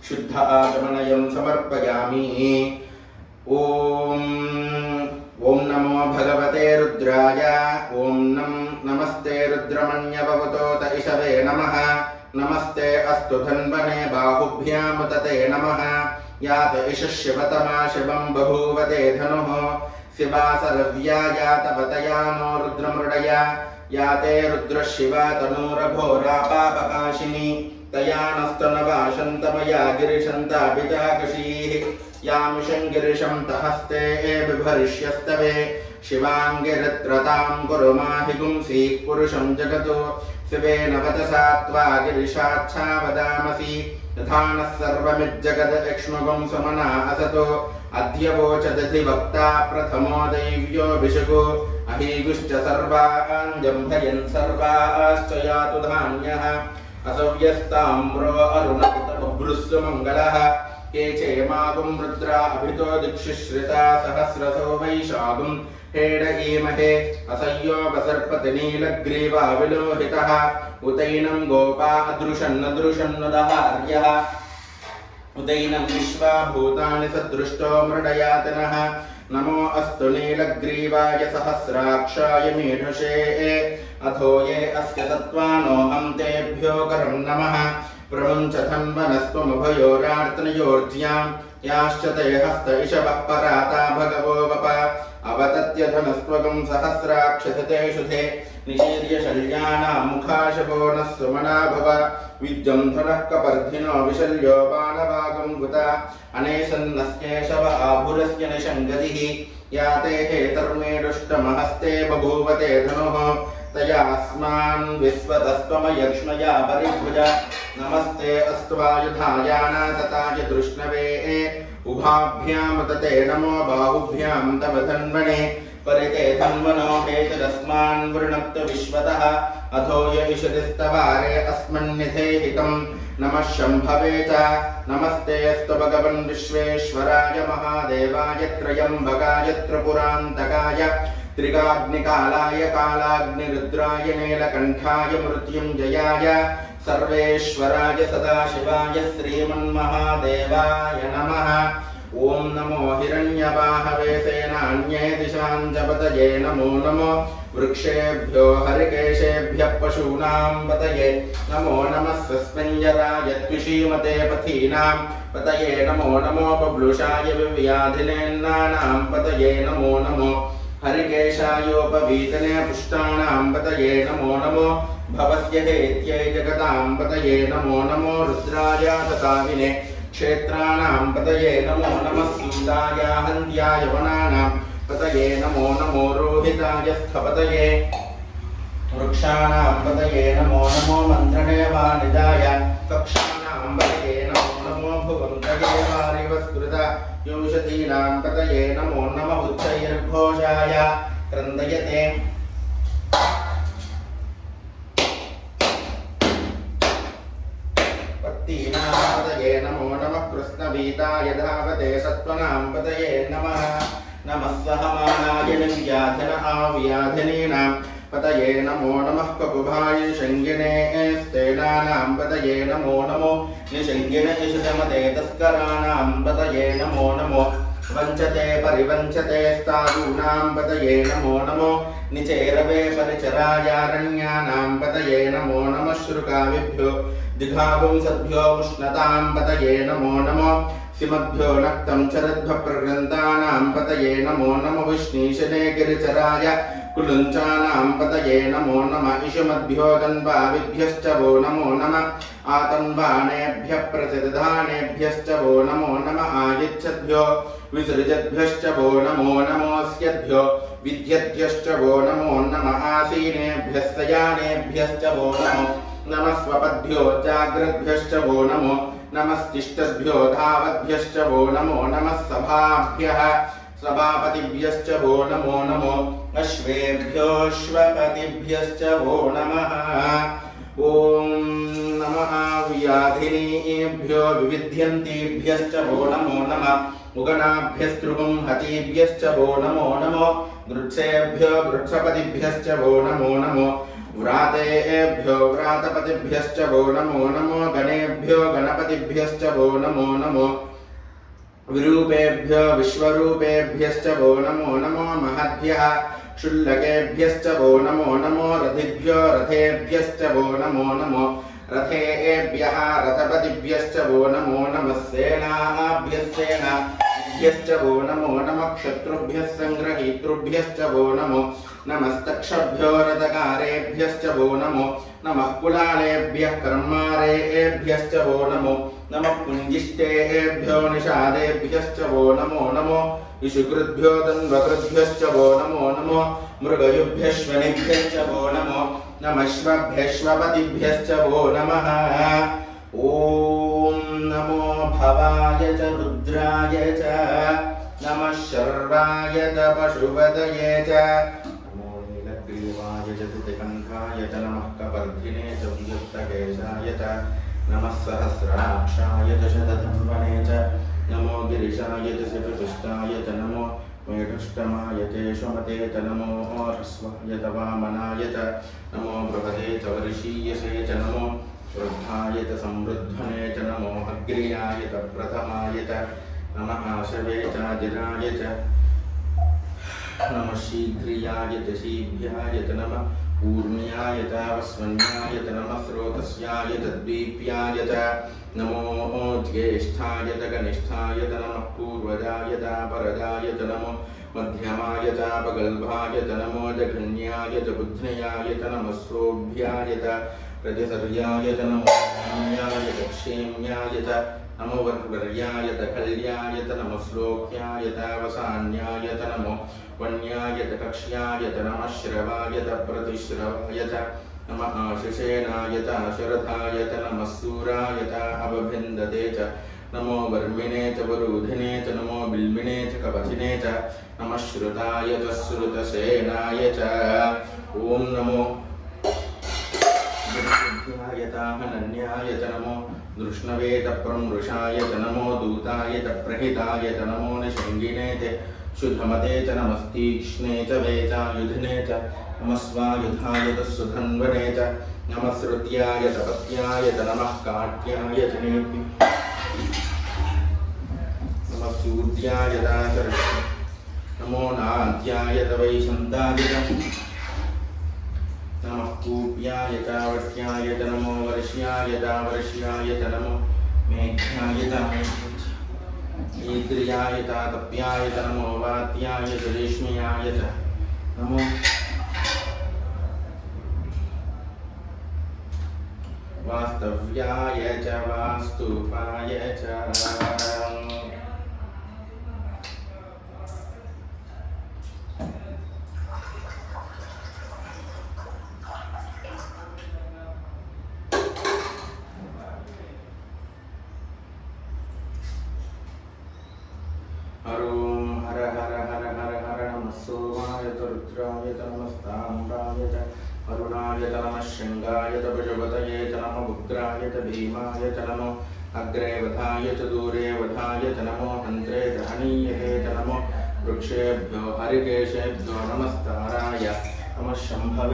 शुद्ध आचमनयं समर्पयामि। ओम नमो भगवते रुद्राय। ओम नमस्ते रुद्रमन्यवतोत इषवे नमः। नमस्ते अस्तु धन्वने बाहुभ्यां तते नमः। यात इषः शिवतमा शिवं बभूवते धनुः। शिवा सरव्या यातवतया नो रुद्रमृडया। याते रुद्रशिवा तनूरघोरा पापकाशिनी। तया नस्तनवाशन्तमया गिरिशन्ताभिजाकशीः। यामिषं गिरिशं तहस्ते बिभरिष्यस्तवे। शिवाङ्गिरित्रतां कुरु माहिगुंसीः पुरुषं जगतो। शिवेन वचसा त्वा गिरिशाच्छा वदामसि। यथा नः सर्वमिज्जगदक्ष्मगुं सुमना असतो। अध्यवोचदधिवक्ता प्रथमो दैव्यो भिषुको। अहीगुश्च सर्वान् जम्भयन् सर्वाश्च यातु धान्यः। असव्यस्ताम्रो अरुणपुतबभ्रुस्व मङ्गलः। केचेमागुं रुद्रा अभितो दिक्षुश्रिता सहस्रसो वैशागुं हेडयीमहे। असह्यो वसर्पति नीलग्रीवा विलोहितः। उतैनं गोपा अदृशन्नदृशन्नुदहार्यः। उदैनं विश्वा भूतानि सदृष्टो मृडयातनः। नमो अस्तु नीलग्रीवाय सहस्राक्षाय मीढुषे। अथो ये अस्य तत्त्वानोऽहं तेभ्यो करं नमः। प्रमुञ्चथन्वनस्त्वमुभयोरार्तनयोर्ज्यां। याश्च ते हस्त इषवः पराता भगवो वप। अवतत्यधनस्त्वगं सहस्राक्षसते शुधे। निशीर्य शल्यानां मुखाशवो नः सुमना भव। विद्यं धनः कपर्धिनो विशल्यो बाणवागं गुता। अनेशन्नस्येषव आभुरस्य निषङ्गतिः। याते हेतर्मेडुष्टमहस्ते बभूवते धनुः। तया अस्मान् विश्वतस्त्वमयक्ष्मया परिभुज। नमस्ते अस्त्वायुधायाना तताय दृष्णवे। उभाभ्यां तते नमो बाहुभ्यां तव धन्वने। परिते धन्वनो हेतरस्मान् वृणक्त विश्वतः। अथो य इषदिस्तवारे अस्मन्निधेहितं। नमः शम्भवे च। नमस्ते अस्तु भगवन् विश्वेश्वराय महादेवाय त्रयम्बकाय त्रिपुरान्तकाय। त्रिगाग्निकालाय कालाग्निरुद्राय नीलकण्ठाय मृत्युञ्जयाय। सर्वेश्वराय सदाशिवाय श्रीमन्महादेवाय नमः। ओम नमो हिरण्यवाहवे सेनान्ये दिशां च पतये नमो नमो। वृक्षेभ्यो हरिकेशेभ्यः पशूनां पतये नमो नमः। सस्मिञ्जराय द्विषीमते पथीनां पतये नमो नमो। बभ्लुषाय विव्याधिनेन्नानां पतये नमो नमो। हरिकेशायोपवीतने पुष्टानां पतये नमो नमो। भवस्य हेत्यै जगतां पतये नमो नमो। रुद्राय तथाविने क्षेत्राणां पतये नमो नमः। सूताय हन्त्याय वनानां पतये नमो नमो। रोहिताय स्थपतये वृक्षाणां पतये नमो नमो। मन्त्रणे वाणिजाय कक्षाणां पतये नमो नमो। भुवन्तये वारिवस्कृत योषधीनां पतये नमो नमः। उच्चैर्घोषाय क्रन्दयते पत्तीनां पतये नमो नमः। कृष्णवीताय धावते सत्त्वनां पतये नमः। नमः सहमानाय निव्याधिन आव्याधिनीनां पतये नमो नमः। ककुभाय शङ्गिने स्तेनानां पतये नमो नमो। निषङ्गिन इषुदमते तस्कराणां पतये नमो नमो। वञ्चते परिवञ्चते स्तादूनां पतये नमो नमो। निचेरवे परिचरायारण्यानां पतये नमो नमः। श्रुकाविभ्यो दिघापुंसद्भ्यो उष्णतां पतये नमो नमो। सिमद्भ्यो नक्तं चरद्भप्रग्रन्थानां पतये नमो नमो। विष्णीशने गिरिचराय कुलुञ्चानां पतये नमो नमः। इषुमद्भ्यो तन्वाविभ्यश्च वो नमो नमः। आतन्वानेभ्यः प्रतिदधानेभ्यश्च वो नमो नमः। आयच्छद्भ्यो विसृजद्भ्यश्च वो नमो नमोऽस्यद्भ्यो विद्यद्भ्यश्च वो नमो नमः। आसीनेभ्यस्तयानेभ्यश्च वो नमो नमः। स्वपद्भ्यो जाग्रद्भ्यश्च वो नमो नमस्तिष्ठद्भ्यो धावद्भ्यश्च वो नमो नमः। सभाभ्यः सभापतिभ्यश्च वो नमो नमो। अश्वेभ्योऽश्वपतिभ्यश्च वो नमः। ओम नमः व्याधिनीभ्यो विविध्यन्तीभ्यश्च वो नमो नमः। उगणाभ्यस्तृगुं हतीभ्यश्च वो नमो नमो। गृत्सेभ्यो गृत्सपतिभ्यश्च वो नमो नमो। व्रातेभ्यो व्रातपतिभ्यश्च वो नमो नमो गणेभ्यो गणपतिभ्यश्च वो नमो नमो विरूपेभ्यो विश्वरूपेभ्यश्च वो नमो नमो महद्भ्यः क्षुल्लकेभ्यश्च वो नमो नमो रथिभ्यो रथेभ्यश्च वो नमो नमो रथेभ्यः रथपतिभ्यश्च वो नमो नमः सेनाभ्यश्च वो नमो नमः क्षत्रुभ्यः संग्रहीतृभ्यश्च वो नमो नमस्तक्षभ्यो रथकारेभ्यश्च वो नमो नमः कुलालेभ्यः कर्मारेभ्यश्च वो नमो नमः पुञ्जिष्टेभ्यो निषादेभ्यश्च वो नमो नमो इषुकृद्भ्यो तन्वकृद्भ्यश्च वो नमो नमो मृगयुभ्यश्वनिभ्यश्च वो नमो नमश्वभ्यश्वपतिभ्यश्च वो नमः ॐ नमो भवाय च रुद्राय च नमः शर्वाय च पशुपतये च नमो नीलग्रीवाय च दितिकण्ठाय च नमः कपर्दिने च वियुक्तकेशाय च नमः सहस्राक्षाय च शतधन्वने च नमो गिरिशाय च शिवपुष्टाय च नमो मेढुष्टमाय च यशोमते च नमो ह्रस्वाय च वामनाय च नमो बृहदे च वर्षीयसे च नमो श्रद्धाय च समृद्धने च नमो अग्र्याय च प्रथमाय च नमः आशवे च जिराय च नमः शीघ्रियाय च शीघ्राय च नमः पूर्ण्याय च वस्वन्याय च नमः स्रोतस्याय च द्वीप्याय च नमो ज्येष्ठाय च कनिष्ठाय च नमः पूर्वजाय च परजाय च नमो मध्यमाय च अपगल्भाय च नमो जघन्याय च बुद्ध्याय च नमः सोऽभ्याय च प्रतिसर्याय च नमो न्याय च क्षेम्याय च नमो वर्वर्याय च खल्याय च नमो श्लोक्याय च वसान्याय च नमो वन्याय च कक्ष्याय च नमः श्रवाय च प्रतिश्रवाय च नमः आशिषेणाय च शरथाय च नमः सूराय च अवभिन्दते च नमो वर्मिणे च वरूधिने च नमो बिल्मिने च कवचिने च नमः श्रुताय च श्रुतसेनाय च ॐ नमो हनन्याय च नमो दृष्णवे च प्रमृषाय च नमो दूताय च प्रहिताय च नमो निषङ्गिने च शुद्धमते च नमस्तीक्ष्णे च वेचायुधिने च नमः स्वायुधाय च सुधन्वने च नमः श्रुत्याय च पत्याय च नमः काट्याय च नेति नमः सूर्याय च नमो नाद्याय च वैशन्ताय च नमः कूप्याय च वट्याय च नमो वर्ष्याय च वर्ष्याय च नमो मेघ्याय च ईद्रियाय च तप्याय च नमो वात्याय च रेश्म्याय च नमो वास्तव्याय च वास्तुपाय च रुद्राय च नमस्ताम्राय च वरुणाय च नमः शृंगाय च पशुपतये च नमो उग्राय च भीमाय च नमो अग्रे वधाय च दूरे वधाय च नमो हन्त्रे च हनीयते च नमो वृक्षेभ्यो हरिकेशेभ्यो नमस्ताराय नमः शम्भवे